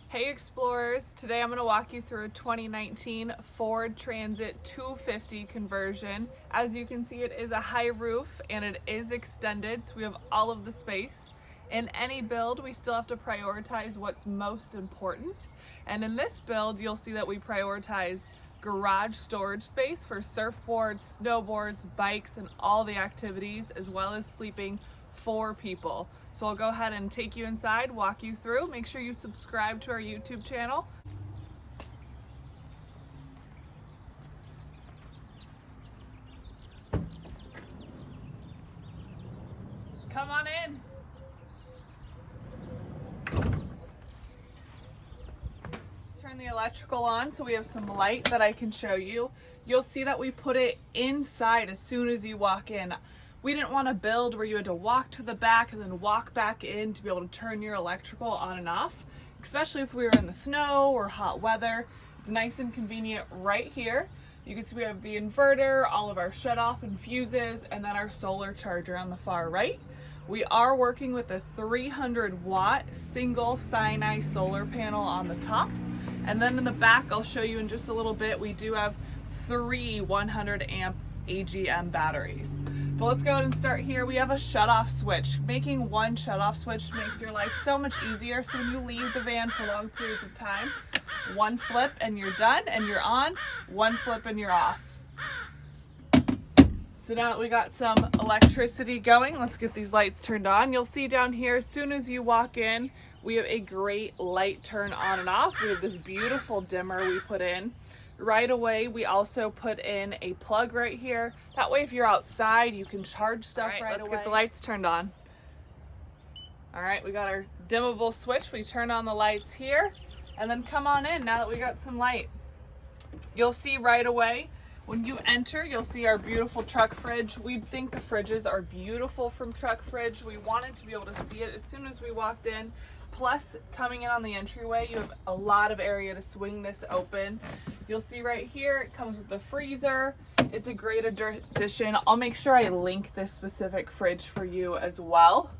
Hey Explorers, today I'm going to walk you through a 2019 Ford Transit 250 conversion. As you can see, it is a high roof and it is extended, so we have all of the space. In any build, we still have to prioritize what's most important. And in this build, you'll see that we prioritize garage storage space for surfboards, snowboards, bikes, and all the activities, as well as sleeping 4 people. So I'll go ahead and take you inside, walk you through. Make sure you subscribe to our YouTube channel. Come on in. Turn the electrical on so we have some light that I can show you. You'll see that we put it inside as soon as you walk in. We didn't want to build where you had to walk to the back and then walk back in to be able to turn your electrical on and off, especially if we were in the snow or hot weather. It's nice and convenient right here. You can see we have the inverter, all of our shut off and fuses, and then our solar charger on the far right. We are working with a 300 watt single Sinai solar panel on the top. And then in the back, I'll show you in just a little bit, we do have 3 100 amp AGM batteries. But let's go ahead and start here. We have a shut-off switch. Making one shut-off switch makes your life so much easier. So when you leave the van for long periods of time, one flip and you're done and you're on, one flip and you're off. So now that we got some electricity going, let's get these lights turned on. You'll see down here, as soon as you walk in, we have a great light turn on and off. We have this beautiful dimmer we put in. Right away, we also put in a plug right here. That way, if you're outside, you can charge stuff right away. Let's get the lights turned on. All right, we got our dimmable switch. We turn on the lights here, and then come on in now that we got some light. You'll see right away, when you enter, you'll see our beautiful Truckfridge. We think the fridges are beautiful from Truckfridge. We wanted to be able to see it as soon as we walked in. Plus, coming in on the entryway, you have a lot of area to swing this open. You'll see right here, it comes with the freezer. It's a great addition. I'll make sure I link this specific fridge for you as well.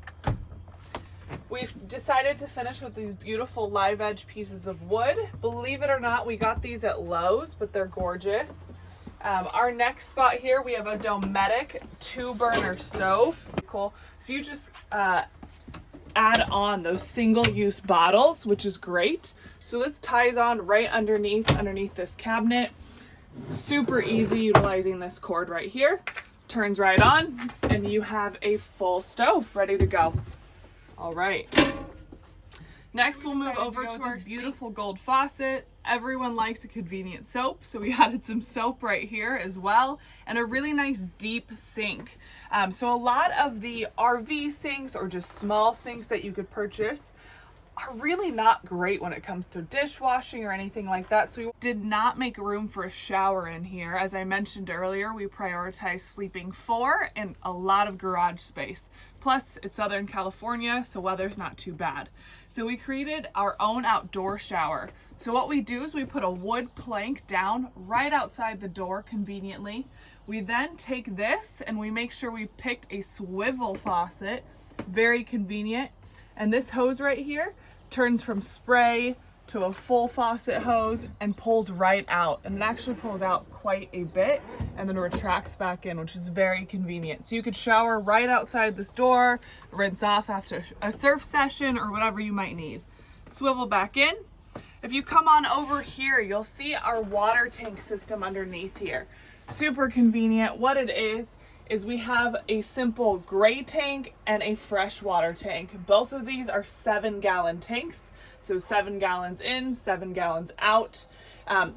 We've decided to finish with these beautiful live edge pieces of wood. Believe it or not, we got these at Lowe's, but they're gorgeous. Our next spot here, we have a Dometic 2-burner stove. Cool. So you just add on those single-use bottles, which is great. So this ties on right underneath this cabinet. Super easy utilizing this cord right here. Turns right on, and you have a full stove ready to go. All right. Next, we'll move over to our beautiful gold faucet. Everyone likes a convenient soap, so we added some soap right here as well, and a really nice deep sink. So a lot of the RV sinks or just small sinks that you could purchase are really not great when it comes to dishwashing or anything like that. So we did not make room for a shower in here. As I mentioned earlier, we prioritize sleeping 4 and a lot of garage space. Plus, it's Southern California, so weather's not too bad. So we created our own outdoor shower. So what we do is we put a wood plank down right outside the door conveniently. We then take this and we make sure we picked a swivel faucet, very convenient. And this hose right here turns from spray to a full faucet hose and pulls right out. And it actually pulls out quite a bit and then retracts back in, which is very convenient. So you could shower right outside this door, rinse off after a surf session or whatever you might need. Swivel back in. If you come on over here, you'll see our water tank system underneath here. Super convenient. What it is we have a simple gray tank and a freshwater tank. Both of these are 7-gallon tanks. So 7 gallons in, 7 gallons out.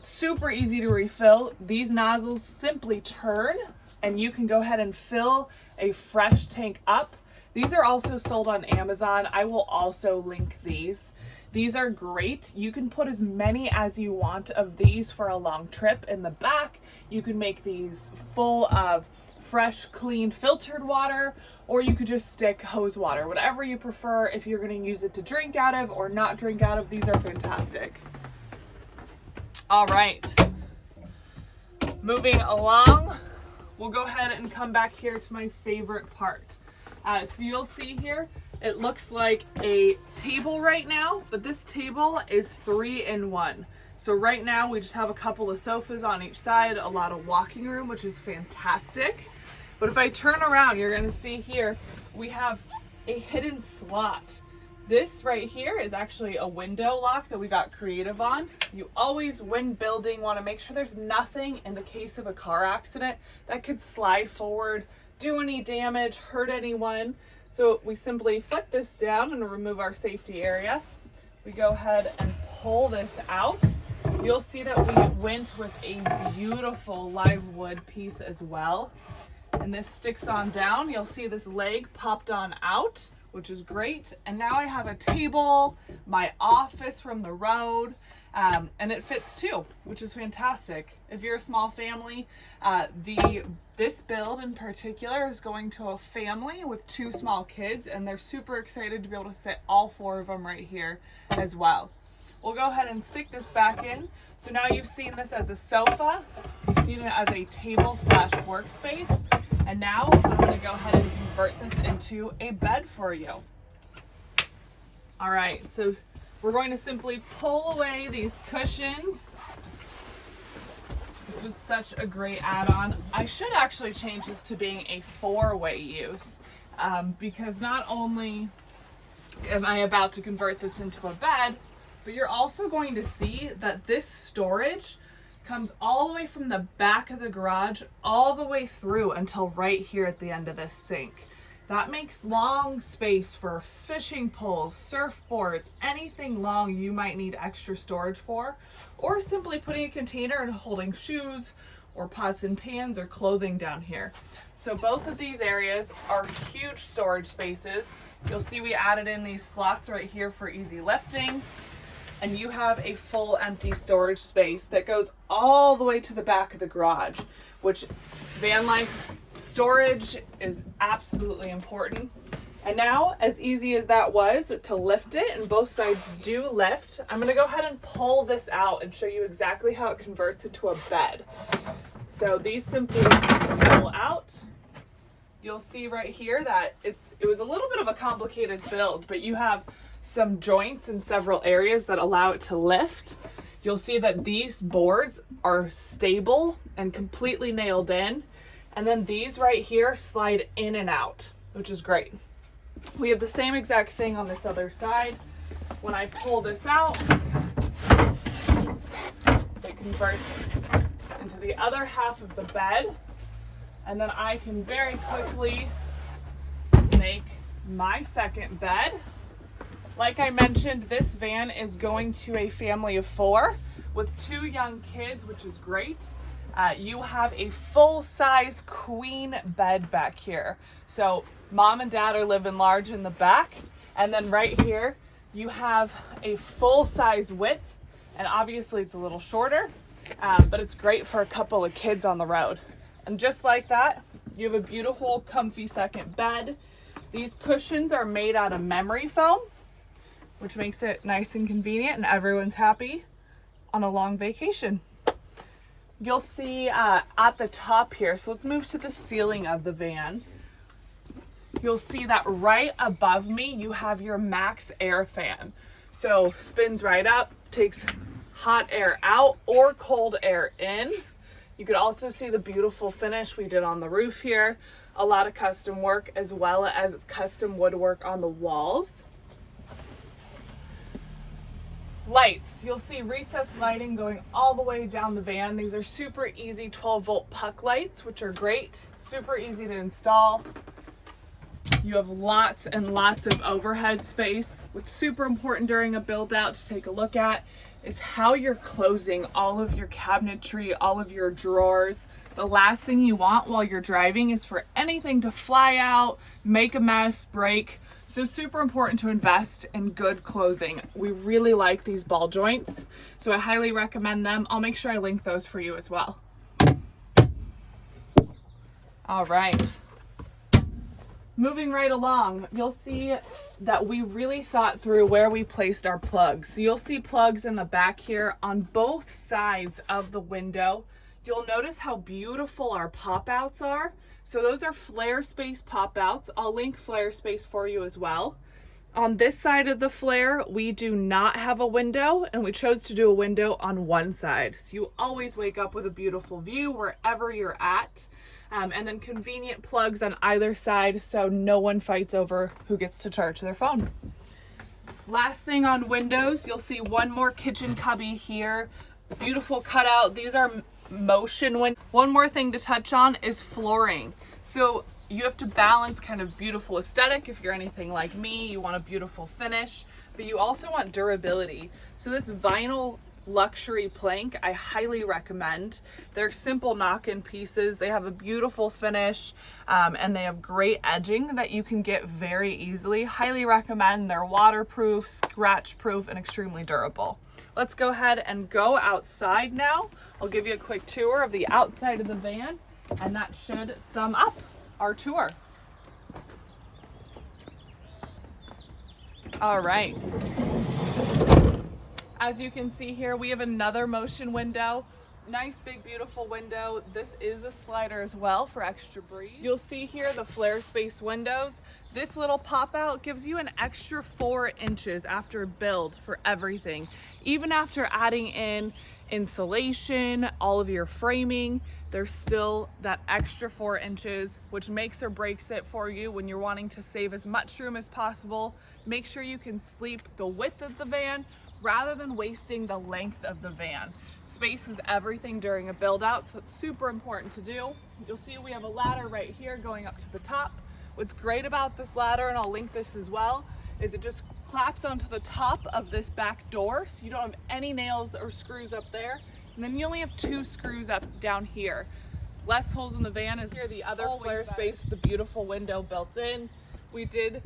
Super easy to refill. These nozzles simply turn and you can go ahead and fill a fresh tank up. These are also sold on Amazon. I will also link these. These are great. You can put as many as you want of these for a long trip in the back. You can make these full of fresh, clean, filtered water, or you could just stick hose water, whatever you prefer. If you're going to use it to drink out of or not drink out of, these are fantastic. All right, moving along, we'll go ahead and come back here to my favorite part. So you'll see here, It looks like a table right now, but this table is 3-in-1. So right now we just have a couple of sofas on each side, a lot of walking room, which is fantastic. But if I turn around, you're gonna see here, we have a hidden slot. This right here is actually a window lock that we got creative on. You always, when building, wanna make sure there's nothing in the case of a car accident that could slide forward, do any damage, hurt anyone. So we simply flip this down and remove our safety area. We go ahead and pull this out. You'll see that we went with a beautiful live wood piece as well. And this sticks on down. You'll see this leg popped on out, which is great. And now I have a table, my office from the road, and it fits too, which is fantastic. If you're a small family, this build in particular is going to a family with 2 small kids, and they're super excited to be able to sit all 4 of them right here as well. We'll go ahead and stick this back in. So now you've seen this as a sofa, you've seen it as a table / workspace, and now I'm gonna go ahead and convert this into a bed for you. All right, so we're going to simply pull away these cushions. This was such a great add-on. I should actually change this to being a 4-way use, because not only am I about to convert this into a bed, but you're also going to see that this storage comes all the way from the back of the garage all the way through until right here at the end of this sink. That makes long space for fishing poles, surfboards, anything long you might need extra storage for, or simply putting a container and holding shoes or pots and pans or clothing down here. So both of these areas are huge storage spaces. You'll see we added in these slots right here for easy lifting. And you have a full empty storage space that goes all the way to the back of the garage, which van life storage is absolutely important. And now, as easy as that was to lift it, and both sides do lift, I'm gonna go ahead and pull this out and show you exactly how it converts into a bed. So these simply pull out. You'll see right here that it was a little bit of a complicated build, but you have some joints in several areas that allow it to lift. You'll see that these boards are stable and completely nailed in. And then these right here slide in and out, which is great. We have the same exact thing on this other side. When I pull this out, it converts into the other half of the bed. And then I can very quickly make my second bed. Like I mentioned, this van is going to a family of 4 with 2 young kids, which is great. You have a full-size queen bed back here. So mom and dad are living large in the back. And then right here, you have a full-size width. And obviously it's a little shorter, but it's great for a couple of kids on the road. And just like that, you have a beautiful, comfy second bed. These cushions are made out of memory foam, which makes it nice and convenient, and everyone's happy on a long vacation. You'll see at the top here, so let's move to the ceiling of the van. You'll see that right above me, you have your Maxxair fan. So spins right up, takes hot air out or cold air in. You could also see the beautiful finish we did on the roof here. A lot of custom work as well as custom woodwork on the walls. Lights, you'll see recessed lighting going all the way down the van. These are super easy 12-volt puck lights, which are great, super easy to install. You have lots and lots of overhead space. What's super important during a build out to take a look at is how you're closing all of your cabinetry, all of your drawers. The last thing you want while you're driving is for anything to fly out, make a mess, break. So super important to invest in good closing. We really like these ball joints, so I highly recommend them. I'll make sure I link those for you as well. All right. Moving right along, you'll see that we really thought through where we placed our plugs. So you'll see plugs in the back here on both sides of the window. You'll notice how beautiful our pop-outs are. So those are Flarespace pop-outs. I'll link Flarespace for you as well. On this side of the flare, we do not have a window, and we chose to do a window on one side. So you always wake up with a beautiful view wherever you're at. And then convenient plugs on either side so no one fights over who gets to charge their phone. Last thing on windows, you'll see one more kitchen cubby here. Beautiful cutout. These are motion windows. One more thing to touch on is flooring. So you have to balance kind of beautiful aesthetic. If you're anything like me, you want a beautiful finish, but you also want durability. So this vinyl luxury plank, I highly recommend. They're simple knock-in pieces. They have a beautiful finish, and they have great edging that you can get very easily. Highly recommend. They're waterproof, scratch-proof, and extremely durable. Let's go ahead and go outside now. I'll give you a quick tour of the outside of the van, and that should sum up our tour. All right. As you can see here, we have another motion window. Nice, big, beautiful window. This is a slider as well for extra breeze. You'll see here the Flarespace windows. This little pop out gives you an extra 4 inches after build for everything. Even after adding in insulation, all of your framing, there's still that extra 4 inches, which makes or breaks it for you when you're wanting to save as much room as possible. Make sure you can sleep the width of the van rather than wasting the length of the van. Space is everything during a build out, so it's super important to do. You'll see we have a ladder right here going up to the top. What's great about this ladder, and I'll link this as well, is it just claps onto the top of this back door, so you don't have any nails or screws up there. And then you only have 2 screws up down here. Less holes in the van is here. The other Flarespace with the beautiful window built in. We did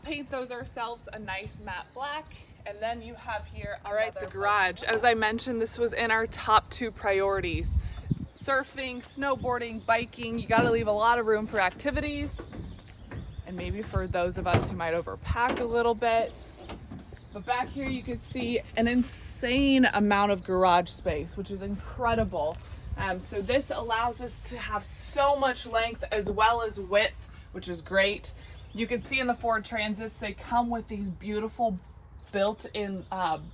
paint those ourselves a nice matte black. And then you have here, all right, the garage. As I mentioned, this was in our top 2 priorities. Surfing, snowboarding, biking, you gotta leave a lot of room for activities. And maybe for those of us who might overpack a little bit. But back here you can see an insane amount of garage space, which is incredible. So this allows us to have so much length as well as width, which is great. You can see in the Ford Transits, they come with these beautiful built-in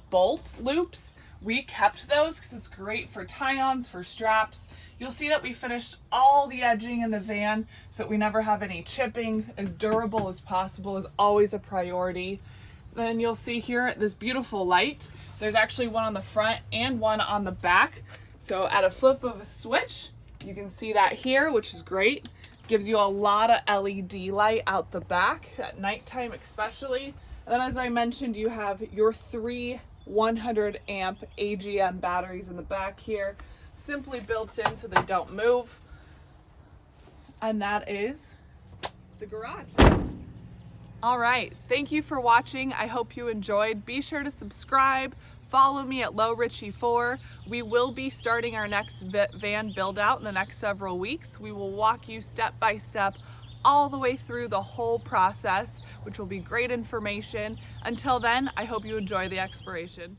bolt loops. We kept those because it's great for tie-ons, for straps. You'll see that we finished all the edging in the van so that we never have any chipping. As durable as possible is always a priority. Then you'll see here this beautiful light. There's actually one on the front and one on the back. So at a flip of a switch, you can see that here, which is great. Gives you a lot of LED light out the back at nighttime especially. And then, as I mentioned, you have your 3 100 amp AGM batteries in the back here, simply built in so they don't move. And that is the garage. All right, thank you for watching. I hope you enjoyed. Be sure to subscribe. Follow me at LowRichie4. We will be starting our next van build out in the next several weeks. We will walk you step by step all the way through the whole process, which will be great information. Until then, I hope you enjoy the exploration.